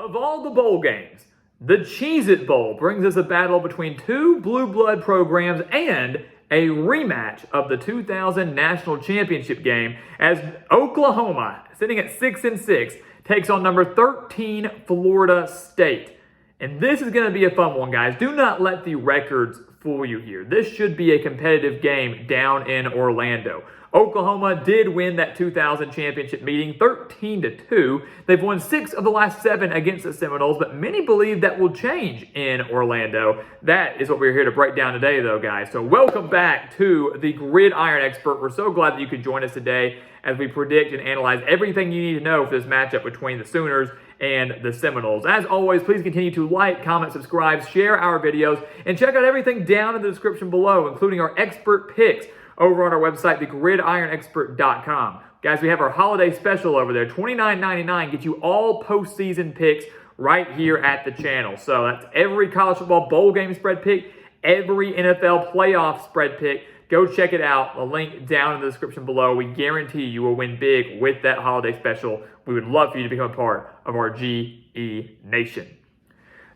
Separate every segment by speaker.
Speaker 1: Of all the bowl games, the Cheez-It Bowl brings us a battle between two blue blood programs and a rematch of the 2000 National Championship game as Oklahoma, sitting at 6-6, takes on number 13 Florida State. And this is going to be a fun one, guys. Do not let the records fool you here. This should be a competitive game down in Orlando. Oklahoma did win that 2000 championship meeting 13-2. They've won 6 of the last 7 against the Seminoles, but many believe that will change in Orlando. That is what we're here to break down today, though, guys. So welcome back to the Gridiron Expert. We're so glad that you could join us today as we predict and analyze everything you need to know for this matchup between the Sooners and the Seminoles. As always, please continue to like, comment, subscribe, share our videos, and check out everything down in the description below, including our expert picks over on our website, thegridironexpert.com. Guys, we have our holiday special over there. $29.99 gets you all postseason picks right here at the channel. So that's every college football bowl game spread pick, every NFL playoff spread pick. Go check it out. The link down in the description below. We guarantee you will win big with that holiday special. We would love for you to become a part of our GE Nation.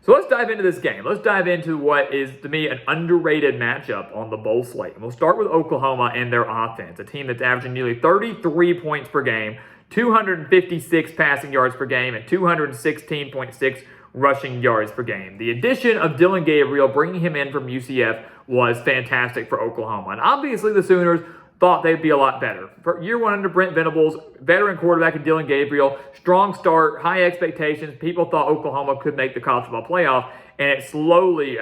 Speaker 1: So let's dive into this game. Let's dive into what is, to me, an underrated matchup on the bowl slate. And we'll start with Oklahoma and their offense, a team that's averaging nearly 33 points per game, 256 passing yards per game, and 216.6 rushing yards per game. The addition of Dillon Gabriel, bringing him in from UCF, was fantastic for Oklahoma. And obviously the Sooners thought they'd be a lot better. For year one under Brent Venables, veteran quarterback in Dillon Gabriel, strong start, high expectations. People thought Oklahoma could make the college football playoff, and it slowly,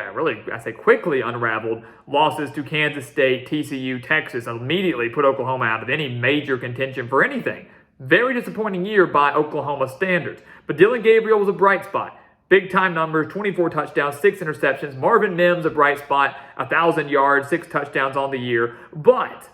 Speaker 1: quickly unraveled. Losses to Kansas State, TCU, Texas immediately put Oklahoma out of any major contention for anything. Very disappointing year by Oklahoma standards. But Dillon Gabriel was a bright spot. Big time numbers, 24 touchdowns, 6 interceptions. Marvin Mims, a bright spot, 1,000 yards, 6 touchdowns on the year. But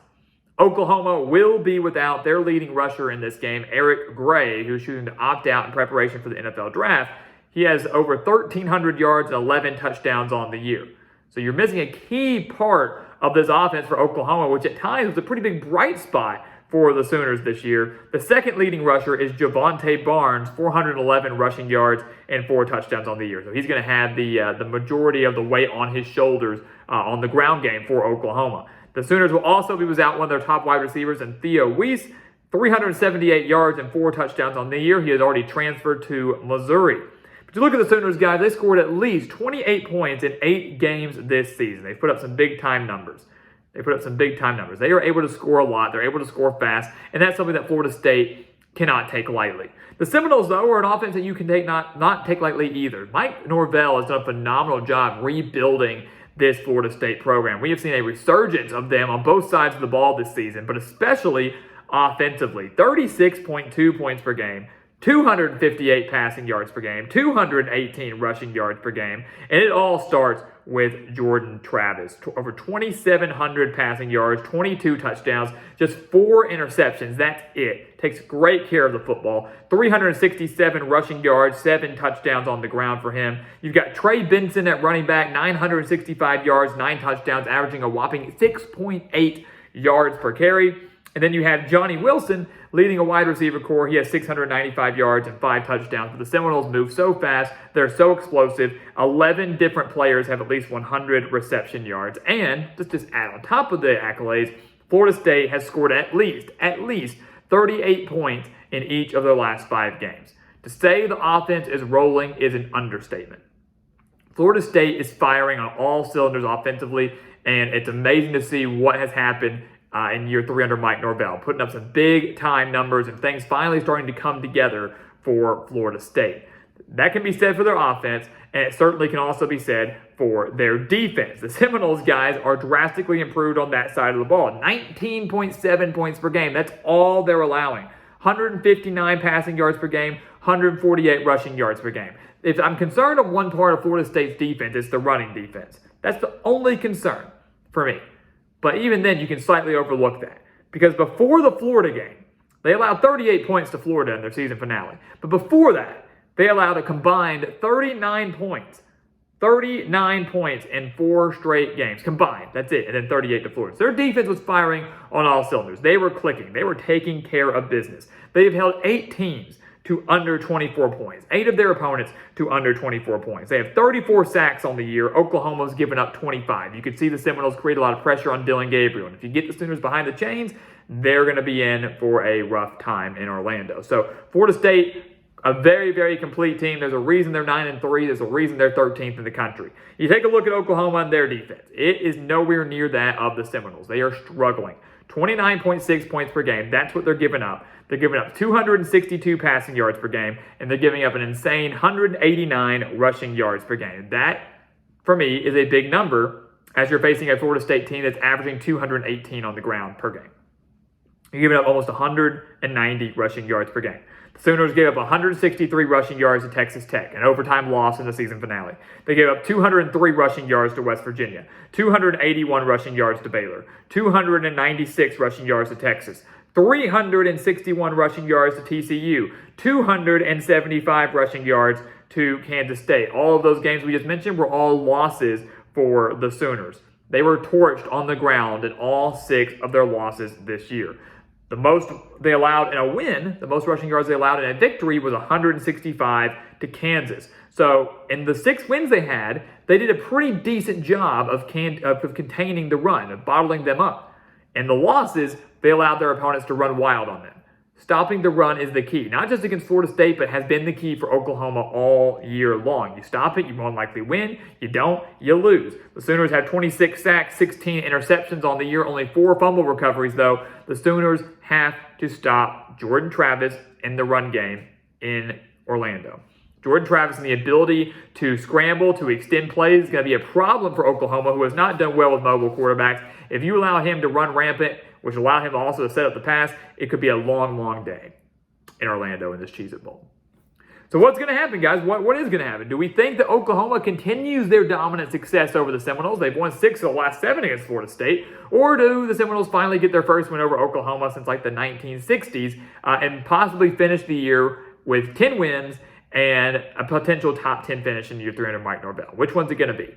Speaker 1: Oklahoma will be without their leading rusher in this game, Eric Gray, who's shooting to opt out in preparation for the NFL draft. He has over 1,300 yards and 11 touchdowns on the year. So you're missing a key part of this offense for Oklahoma, which at times was a pretty big bright spot for the Sooners this year. The second leading rusher is Javonte Barnes, 411 rushing yards and 4 touchdowns on the year. So he's going to have the majority of the weight on his shoulders on the ground game for Oklahoma. The Sooners will also be without one of their top wide receivers in Theo Weiss, 378 yards and 4 touchdowns on the year. He has already transferred to Missouri. But you look at the Sooners, guys, they scored at least 28 points in 8 games this season. They put up some big-time numbers. They are able to score a lot. They're able to score fast, and that's something that Florida State cannot take lightly. The Seminoles, though, are an offense that you can not take lightly either. Mike Norvell has done a phenomenal job rebuilding this Florida State program. We have seen a resurgence of them on both sides of the ball this season, but especially offensively. 36.2 points per game, 258 passing yards per game, 218 rushing yards per game, and it all starts with Jordan Travis. Over 2,700 passing yards, 22 touchdowns, just 4 interceptions. That's it. Takes great care of the football. 367 rushing yards, 7 touchdowns on the ground for him. You've got Trey Benson at running back, 965 yards, 9 touchdowns, averaging a whopping 6.8 yards per carry. And then you have Johnny Wilson leading a wide receiver core. He has 695 yards and 5 touchdowns. But the Seminoles move so fast. They're so explosive. 11 different players have at least 100 reception yards. And just add on top of the accolades, Florida State has scored at least 38 points in each of their last 5 games. To say the offense is rolling is an understatement. Florida State is firing on all cylinders offensively, and it's amazing to see what has happened in year 3 under Mike Norvell, putting up some big-time numbers and things finally starting to come together for Florida State. That can be said for their offense, and it certainly can also be said for their defense. The Seminoles, guys, are drastically improved on that side of the ball. 19.7 points per game. That's all they're allowing. 159 passing yards per game, 148 rushing yards per game. If I'm concerned of one part of Florida State's defense, it's the running defense. That's the only concern for me. But even then, you can slightly overlook that. Because before the Florida game, they allowed 38 points to Florida in their season finale. But before that, they allowed a combined 39 points. 39 points in 4 straight games combined. That's it. And then 38 to Florida. So their defense was firing on all cylinders. They were clicking. They were taking care of business. They've held 8 teams to under 24 points. 8 of their opponents to under 24 points. They have 34 sacks on the year. Oklahoma's given up 25. You can see the Seminoles create a lot of pressure on Dillon Gabriel. And if you get the Sooners behind the chains, they're going to be in for a rough time in Orlando. So Florida State, a very, very complete team. There's a reason they're 9-3. There's a reason they're 13th in the country. You take a look at Oklahoma and their defense. It is nowhere near that of the Seminoles. They are struggling. 29.6 points per game. That's what they're giving up. They're giving up 262 passing yards per game, and they're giving up an insane 189 rushing yards per game. That, for me, is a big number as you're facing a Florida State team that's averaging 218 on the ground per game. You're giving up almost 190 rushing yards per game. The Sooners gave up 163 rushing yards to Texas Tech, an overtime loss in the season finale. They gave up 203 rushing yards to West Virginia, 281 rushing yards to Baylor, 296 rushing yards to Texas, 361 rushing yards to TCU, 275 rushing yards to Kansas State. All of those games we just mentioned were all losses for the Sooners. They were torched on the ground in all 6 of their losses this year. The most they allowed in a win, the most rushing yards they allowed in a victory was 165 to Kansas. So in the 6 wins they had, they did a pretty decent job of containing the run, of bottling them up. In the losses, they allowed their opponents to run wild on them. Stopping the run is the key, not just against Florida State, but has been the key for Oklahoma all year long. You stop it, you more likely win. You don't, you lose. The Sooners have 26 sacks, 16 interceptions on the year, only 4 fumble recoveries, though. The Sooners have to stop Jordan Travis in the run game in Orlando. Jordan Travis and the ability to scramble, to extend plays is going to be a problem for Oklahoma, who has not done well with mobile quarterbacks. If you allow him to run rampant, which allow him also to set up the pass, it could be a long, long day in Orlando in this Cheez-It Bowl. So what's going to happen, guys? What is going to happen? Do we think that Oklahoma continues their dominant success over the Seminoles? They've won 6 of the last 7 against Florida State. Or do the Seminoles finally get their first win over Oklahoma since like the 1960s and possibly finish the year with 10 wins and a potential top 10 finish in year 3 under Mike Norvell? Which one's it going to be?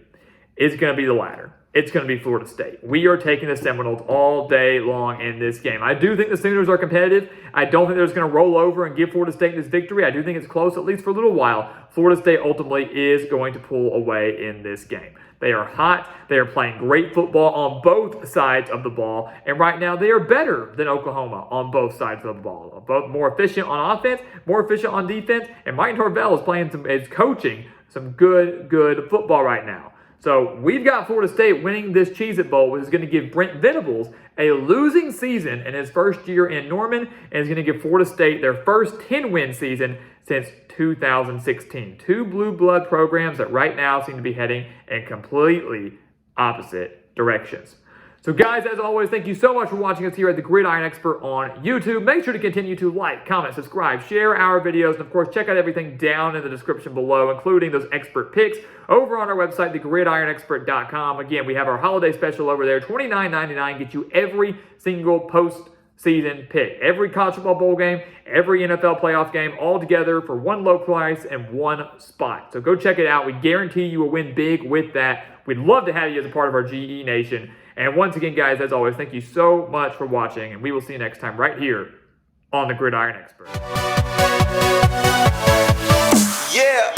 Speaker 1: It's going to be the latter. It's going to be Florida State. We are taking the Seminoles all day long in this game. I do think the Sooners are competitive. I don't think they're just going to roll over and give Florida State this victory. I do think it's close, at least for a little while. Florida State ultimately is going to pull away in this game. They are hot. They are playing great football on both sides of the ball. And right now, they are better than Oklahoma on both sides of the ball. Both more efficient on offense, more efficient on defense. And Mike Norvell is coaching some good football right now. So we've got Florida State winning this Cheez-It Bowl, which is going to give Brent Venables a losing season in his first year in Norman, and is going to give Florida State their first 10-win season since 2016. 2 blue blood programs that right now seem to be heading in completely opposite directions. So guys, as always, thank you so much for watching us here at the Gridiron Expert on YouTube. Make sure to continue to like, comment, subscribe, share our videos, and of course, check out everything down in the description below, including those expert picks over on our website, thegridironexpert.com. Again, we have our holiday special over there. $29.99 gets you every single postseason pick. Every college football bowl game, every NFL playoff game, all together for one low price and one spot. So go check it out. We guarantee you will win big with that. We'd love to have you as a part of our GE Nation. And once again, guys, as always, thank you so much for watching, and we will see you next time right here on the Gridiron Expert.
Speaker 2: Yeah.